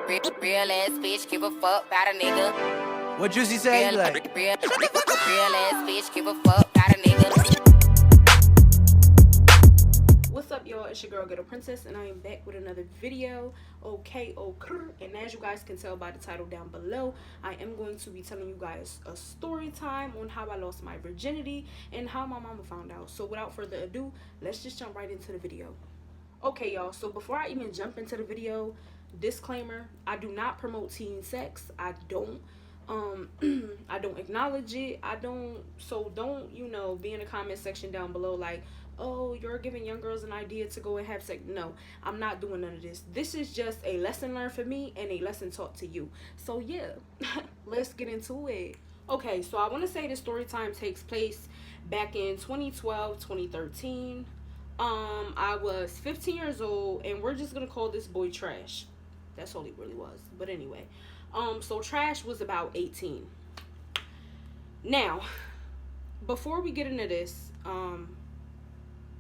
Real ass bitch, give a fuck about a nigga. What Juicy say? Real, Like, real ass bitch, give a fuck about a nigga. What's up, y'all? It's your girl Ghetto Princess, and I am back with another video. Okay. And as you guys can tell by the title down below, I am going to be telling you guys a story time on how I lost my virginity and how my mama found out. So without further ado, let's just jump right into the video. Okay, y'all, so before I even jump into the video, disclaimer, I do not promote teen sex. I don't I don't acknowledge it. Don't be in the comment section down below like, oh, you're giving young girls an idea to go and have sex. No, I'm not doing none of this. This is just a lesson learned for me and a lesson taught to you. So yeah, let's get into it. Okay, so I want to say the story time takes place back in 2012, 2013. I was 15 years old, and we're just gonna call this boy Trash. That's all he really was. But anyway, so Trash was about 18. Now, before we get into this,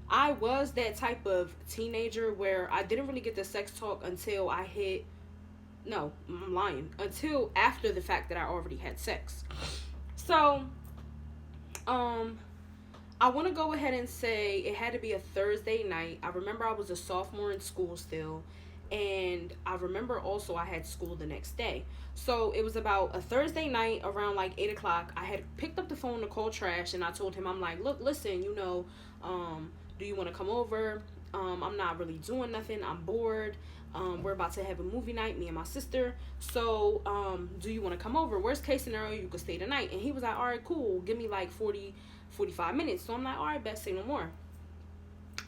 I was that type of teenager where I didn't really get the sex talk until I hit. No, I'm lying. Until after the fact that I already had sex. So, I want to go ahead and say it had to be a Thursday night. I remember I was a sophomore in school still. And I remember also I had school the next day. So it was about a Thursday night around like 8 o'clock. I had picked up the phone to call Trash. And I told him, I'm like, look, listen, do you want to come over? I'm not really doing nothing. I'm bored. We're about to have a movie night, me and my sister. So, do you want to come over? Worst case scenario, you could stay the night. And he was like, all right, cool. Give me like 45 minutes. So I'm like, all right, bet, say no more.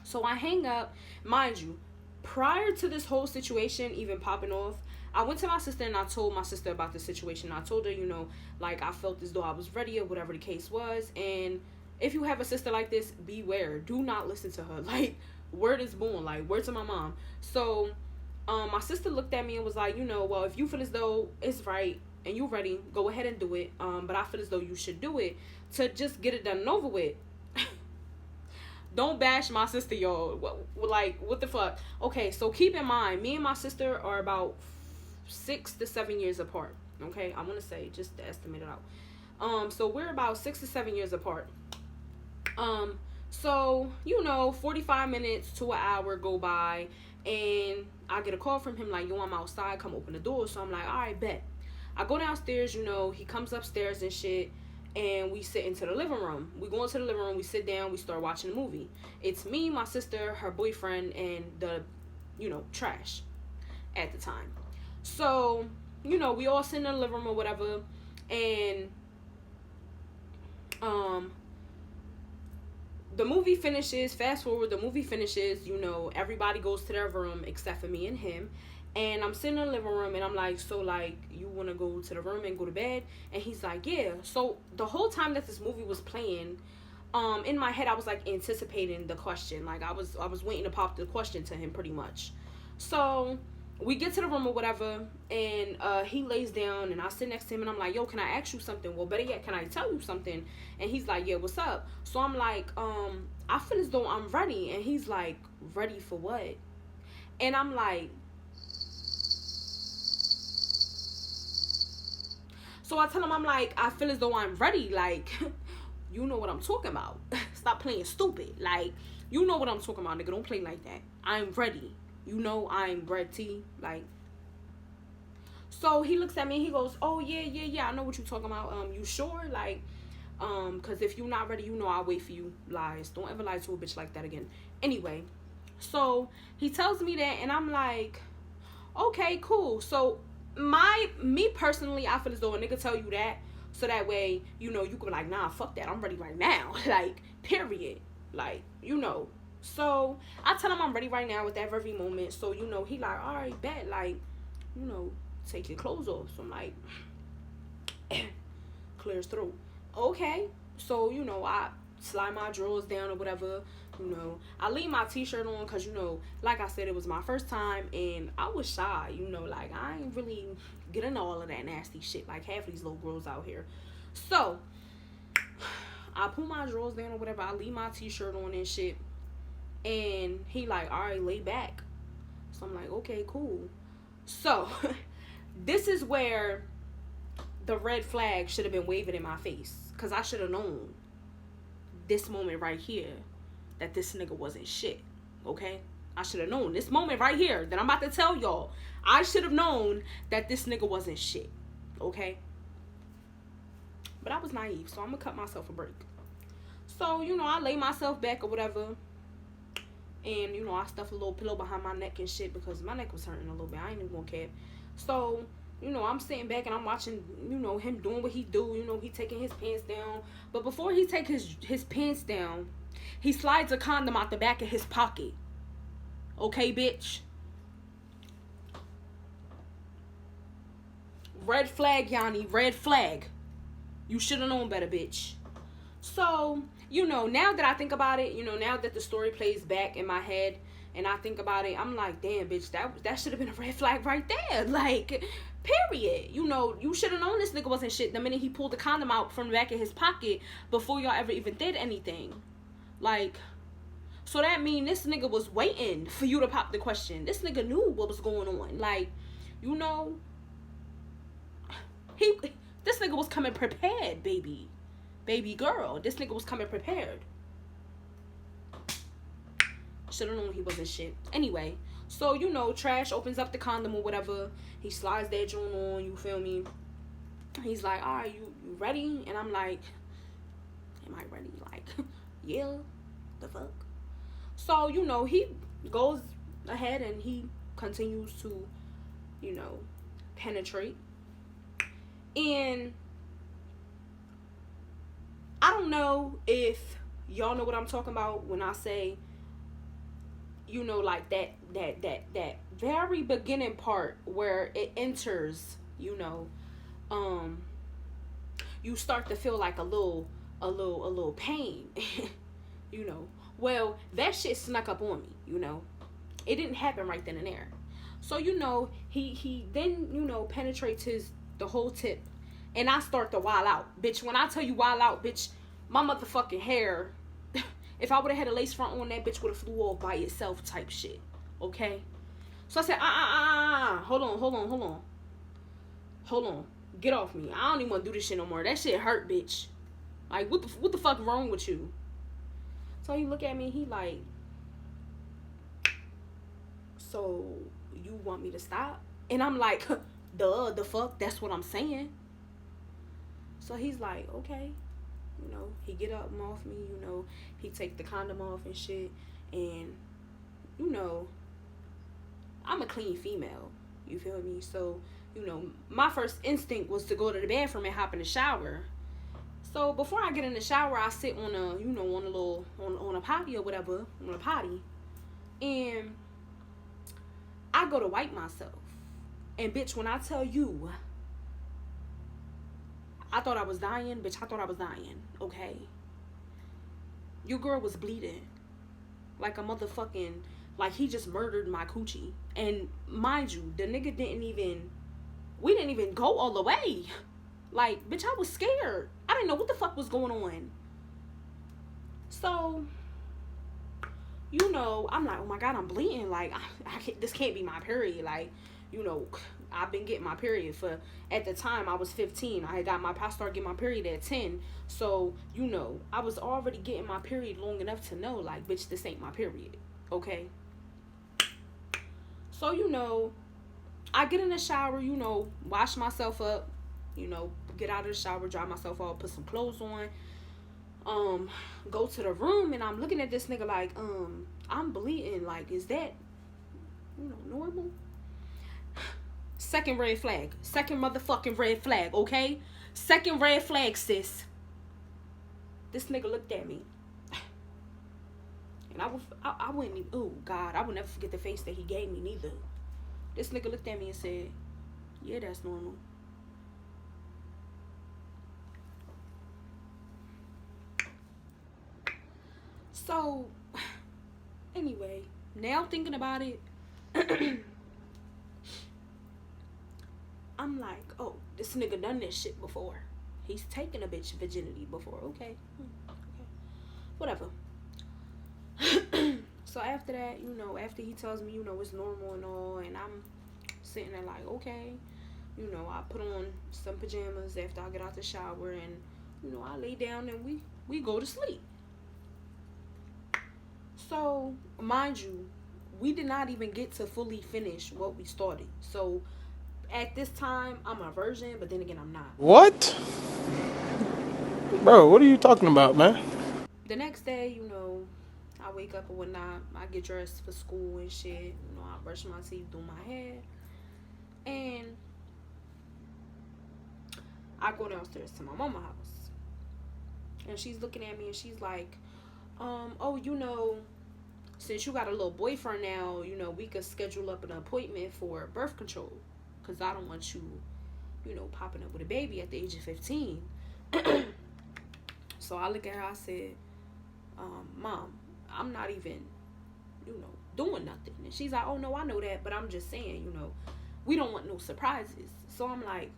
So I hang up. Mind you, prior to this whole situation even popping off, I went to my sister and I told my sister about the situation. I told her, like I felt as though I was ready or whatever the case was. And if you have a sister like this, beware. Do not listen to her. Like, word is born. Like, word to my mom. So, my sister looked at me and was like, well, if you feel as though it's right and you're ready, go ahead and do it. But I feel as though you should do it to just get it done and over with. Don't bash my sister, y'all. What the fuck? Okay, so keep in mind, me and my sister are about 6 to 7 years apart. Okay, I want to say, just to estimate it out. So we're about 6 to 7 years apart. So, 45 minutes to an hour go by, and I get a call from him like, yo, I'm outside, come open the door. So I'm like, all right, bet. I go downstairs, he comes upstairs and shit, and we sit into the living room. We go into the living room, we sit down, we start watching the movie. It's me, my sister, her boyfriend, and the, Trash at the time. So, we all sit in the living room or whatever, and, the movie finishes. Fast forward, the movie finishes. Everybody goes to their room except for me and him. And I'm sitting in the living room and I'm like, so like, you want to go to the room and go to bed? And he's like, yeah. So the whole time that this movie was playing, in my head I was like anticipating the question. Like I was waiting to pop the question to him pretty much. So we get to the room or whatever, and he lays down and I sit next to him and I'm like, yo, can I ask you something? Well, better yet, can I tell you something? And he's like, yeah, what's up? So I'm like, I feel as though I'm ready. And he's like, ready for what? And I'm like, so I tell him, I'm like, I feel as though I'm ready. Like, you know what I'm talking about. Stop playing stupid. Like, you know what I'm talking about, nigga. Don't play like that. I'm ready. I'm ready. Like, so he looks at me and he goes, oh, yeah, I know what you're talking about. You sure? Like, because if you're not ready, I'll wait for you. Lies. Don't ever lie to a bitch like that again. Anyway, so he tells me that, and I'm like, okay, cool. So, me personally, I feel as though a nigga tell you that, so that way, you can be like, nah, fuck that. I'm ready right now. Like, period. Like, So, I tell him I'm ready right now with that very moment. So, he like, all right, bet. Like, take your clothes off. So, I'm like, clears through. Okay. So, I slide my drawers down or whatever. I leave my t-shirt on because, like I said, it was my first time and I was shy. Like, I ain't really get into all of that nasty shit like half of these little girls out here. So, I pull my drawers down or whatever. I leave my t-shirt on and shit. And he like, all right, lay back. So I'm like, okay, cool. So this is where the red flag should have been waving in my face. Because I should have known this moment right here that this nigga wasn't shit. Okay? I should have known this moment right here that I'm about to tell y'all. I should have known that this nigga wasn't shit. Okay? But I was naive, so I'm going to cut myself a break. So, you know, I lay myself back or whatever. And, you know, I stuff a little pillow behind my neck and shit because my neck was hurting a little bit. I ain't even going to cap. So, you know, I'm sitting back and I'm watching, you know, him doing what he do. You know, he taking his pants down. But before he take his pants down, he slides a condom out the back of his pocket. Okay, bitch? Red flag, Yanni. Red flag. You should have known better, bitch. So, you know, now that I think about it, you know, now that the story plays back in my head and I think about it, I'm like, damn, bitch, that should have been a red flag right there. Like, period. You know, you should have known this nigga wasn't shit the minute he pulled the condom out from the back of his pocket before y'all ever even did anything. Like, so that mean this nigga was waiting for you to pop the question. This nigga knew what was going on. Like, you know, this nigga was coming prepared, baby. Baby girl. This nigga was coming prepared. Should have known he wasn't shit. Anyway, so, you know, Trash opens up the condom or whatever. He slides that joint on, you feel me? He's like, all right, you ready? And I'm like, am I ready? Like, yeah, the fuck? So, you know, he goes ahead and he continues to, you know, penetrate. And I don't know if y'all know what I'm talking about when I say, you know, like that very beginning part where it enters, you know, you start to feel like a little pain, you know. Well, that shit snuck up on me, you know. It didn't happen right then and there. So, you know, he then, you know, penetrates the whole tip. And I start to wild out. Bitch, when I tell you wild out, bitch, my motherfucking hair, if I would have had a lace front on, that bitch would have flew off by itself type shit. Okay? So I said, hold on. Get off me. I don't even want to do this shit no more. That shit hurt, bitch. Like, what the fuck wrong with you? So he look at me, he like, so you want me to stop? And I'm like, duh, the fuck, that's what I'm saying. So he's like, okay. You know, he get up and off me, you know, he take the condom off and shit. And, you know, I'm a clean female. You feel me? So, you know, my first instinct was to go to the bathroom and hop in the shower. So before I get in the shower, I sit on a, you know, on a potty or whatever, on a potty. And I go to wipe myself. And bitch, when I tell you, I thought I was dying, bitch, I thought I was dying, okay? Your girl was bleeding. Like a motherfucking, like he just murdered my coochie. And mind you, the nigga we didn't even go all the way. Like, bitch, I was scared. I didn't know what the fuck was going on. So, you know, I'm like, oh my God, I'm bleeding. Like, this can't be my period. Like, you know, I've been getting my period for, at the time I was 15. I started getting my period at 10. So, you know, I was already getting my period long enough to know, like, bitch, this ain't my period. Okay? So, you know, I get in the shower, you know, wash myself up, you know, get out of the shower, dry myself off, put some clothes on, go to the room, and I'm looking at this nigga like, I'm bleeding. Like, is that, you know, normal? Second red flag. Second motherfucking red flag, okay? Second red flag, sis. This nigga looked at me. And I wouldn't even, oh God, I would never forget the face that he gave me neither. This nigga looked at me and said, yeah, that's normal. So, anyway, now thinking about it, I'm like, oh, this nigga done this shit before. He's taken a bitch virginity before. Okay. Whatever. So after that, you know, after he tells me, you know, it's normal and all, and I'm sitting there like, okay, I put on some pajamas after I get out the shower, and I lay down and we go to sleep. So, mind you, we did not even get to fully finish what we started. So, at this time, I'm a virgin, but then again, I'm not. What? Bro, what are you talking about, man? The next day, I wake up and whatnot. I get dressed for school and shit. I brush my teeth, do my hair, and I go downstairs to my mama house. And she's looking at me and she's like, oh, since you got a little boyfriend now, we could schedule up an appointment for birth control. Because I don't want you, popping up with a baby at the age of 15. So I look at her, I said, Mom, I'm not even, doing nothing. And she's like, oh, no, I know that. But I'm just saying, we don't want no surprises. So I'm like,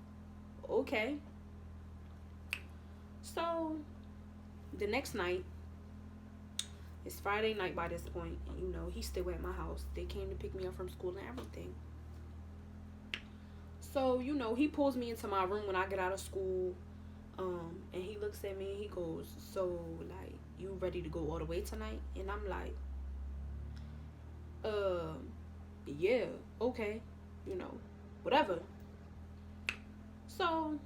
okay. So the next night, it's Friday night by this point, and he's still at my house. They came to pick me up from school and everything. So, he pulls me into my room when I get out of school, and he looks at me and he goes, so, like, you ready to go all the way tonight? And I'm like, yeah, okay, whatever. So,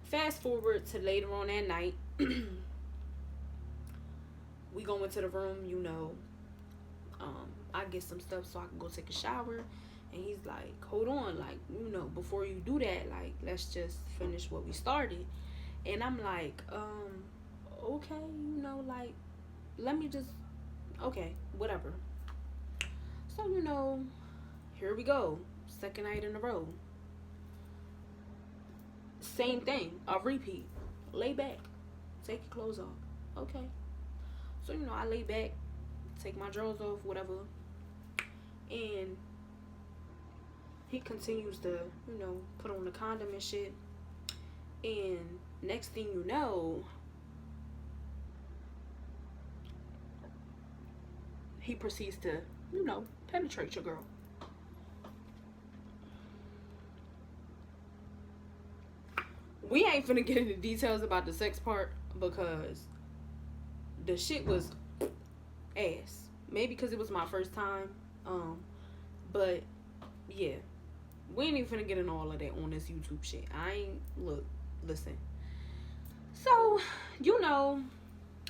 fast forward to later on that night. We go into the room, I get some stuff so I can go take a shower. And he's like, hold on, like, before you do that, like, let's just finish what we started. And I'm like, okay, like, let me just, okay, whatever. So, here we go. Second night in a row. Same thing, a repeat. Lay back, take your clothes off. Okay. So, I lay back, take my drawers off, whatever. And he continues to, put on the condom and shit. And next thing you know, he proceeds to, penetrate your girl. We ain't finna get into details about the sex part because the shit was ass. Maybe because it was my first time. But yeah. We ain't even finna get into all of that on this YouTube shit. Listen. So,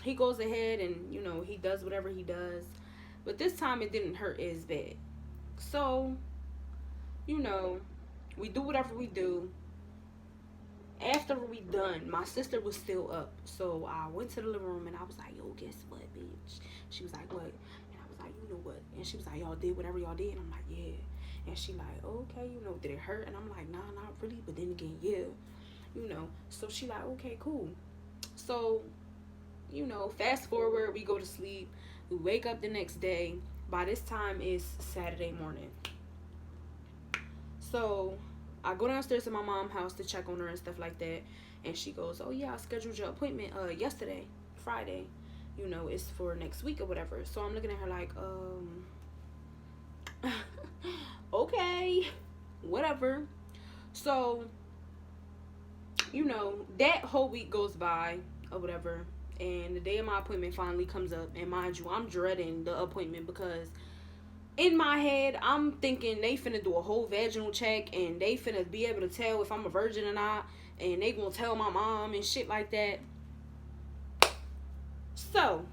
he goes ahead and, he does whatever he does. But this time it didn't hurt as bad. So, we do whatever we do. After we done, my sister was still up. So I went to the living room and I was like, yo, guess what, bitch? She was like, what? And I was like, you know what? And she was like, y'all did whatever y'all did. And I'm like, yeah. And she like, okay, did it hurt? And I'm like, nah, not really. But then again, yeah. So she like, okay, cool. So, fast forward, we go to sleep. We wake up the next day. By this time, it's Saturday morning. So I go downstairs to my mom's house to check on her and stuff like that. And she goes, oh, yeah, I scheduled your appointment yesterday, Friday. It's for next week or whatever. So I'm looking at her like, okay, whatever. So, that whole week goes by or whatever. And the day of my appointment finally comes up. And mind you, I'm dreading the appointment because in my head, I'm thinking they finna do a whole vaginal check and they finna be able to tell if I'm a virgin or not, and they gonna tell my mom and shit like that. So,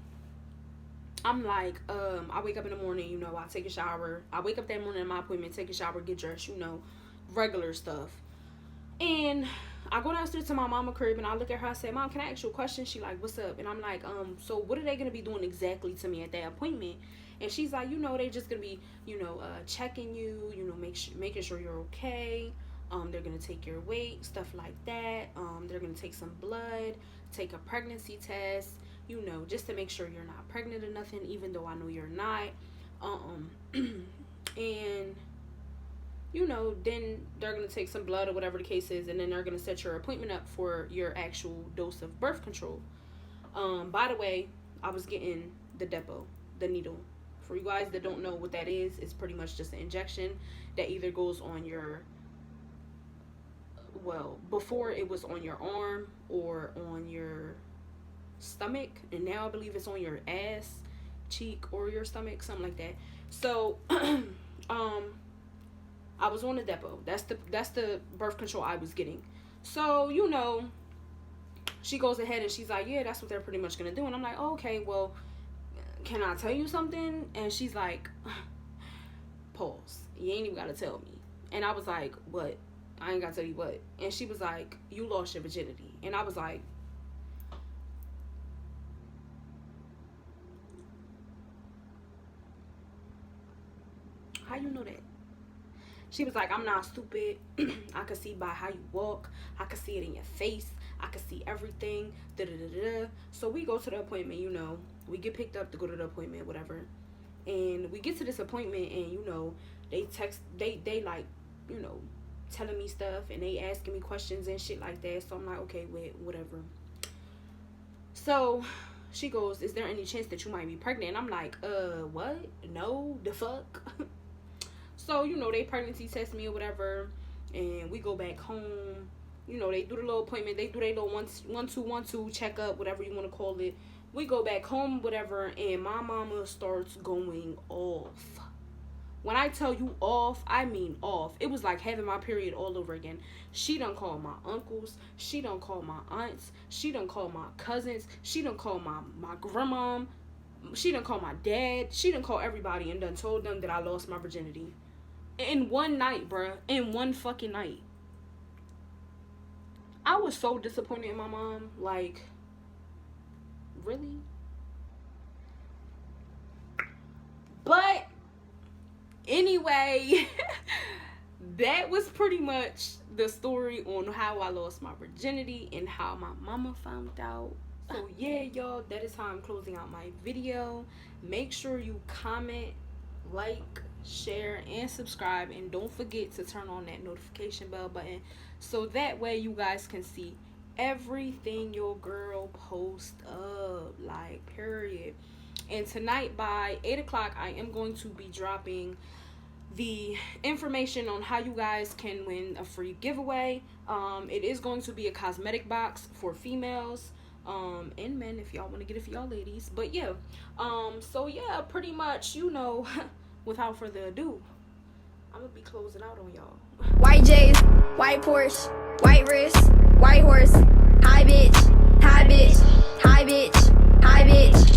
I'm like, I wake up in the morning, I take a shower. I wake up that morning at my appointment, take a shower, get dressed, regular stuff. And I go downstairs to my mama crib and I look at her, I say, Mom, can I ask you a question? She like, what's up? And I'm like, so what are they gonna be doing exactly to me at that appointment? And she's like, they just gonna be, checking you, making sure you're okay. They're gonna take your weight, stuff like that. They're gonna take some blood, take a pregnancy test, just to make sure you're not pregnant or nothing, even though I know you're not. And then they're gonna take some blood or whatever the case is, and then they're gonna set your appointment up for your actual dose of birth control. By the way, I was getting the needle For you guys that don't know what that is, it's pretty much just an injection that either goes on your, well, before it was on your arm or on your stomach, and now I believe it's on your ass cheek or your stomach, something like that. So I was on the depot. That's the birth control I was getting. So, you know, she goes ahead and she's like, yeah, that's what they're pretty much gonna do. And I'm like, oh, okay, well, can I tell you something? And she's like, pause, you ain't even gotta tell me. And I was like, what? I ain't gotta tell you what? And she was like, you lost your virginity. And I was like, how you know that? She was like, I'm not stupid. I could see by how you walk. I could see it in your face. I could see everything. Da da da da. So we go to the appointment, you know. We get picked up to go to the appointment, whatever. And we get to this appointment, and, you know, they like, you know, telling me stuff, and they asking me questions and shit like that. So I'm like, okay, wait, whatever. So she goes, is there any chance that you might be pregnant? And I'm like, what? No, the fuck? So, you know, they pregnancy test me or whatever, and we go back home. You know, they do the little appointment. They do their little 1-2 checkup, whatever you want to call it. We go back home, whatever, and my mama starts going off. When I tell you off, I mean off. It was like having my period all over again. She done called my uncles. She done called my aunts. She done called my cousins. She done called my grandma. She done called my dad. She done called everybody and done told them that I lost my virginity. In one night, bruh. In one fucking night. I was so disappointed in my mom. Like, really? But anyway, that was pretty much the story on how I lost my virginity and how my mama found out. So yeah, y'all, that is how I'm closing out my video. Make sure you comment, like, share, and subscribe, and don't forget to turn on that notification bell button so that way you guys can see everything your girl post up, like, period. And tonight by 8 o'clock I am going to be dropping the information on how you guys can win a free giveaway. It is going to be a cosmetic box for females and men if y'all want to get it for y'all ladies. But yeah, so yeah, pretty much, you know, without further ado, I'm gonna be closing out on y'all. White J's, white Porsche, white wrist, white horse, high bitch, high bitch, high bitch, high bitch.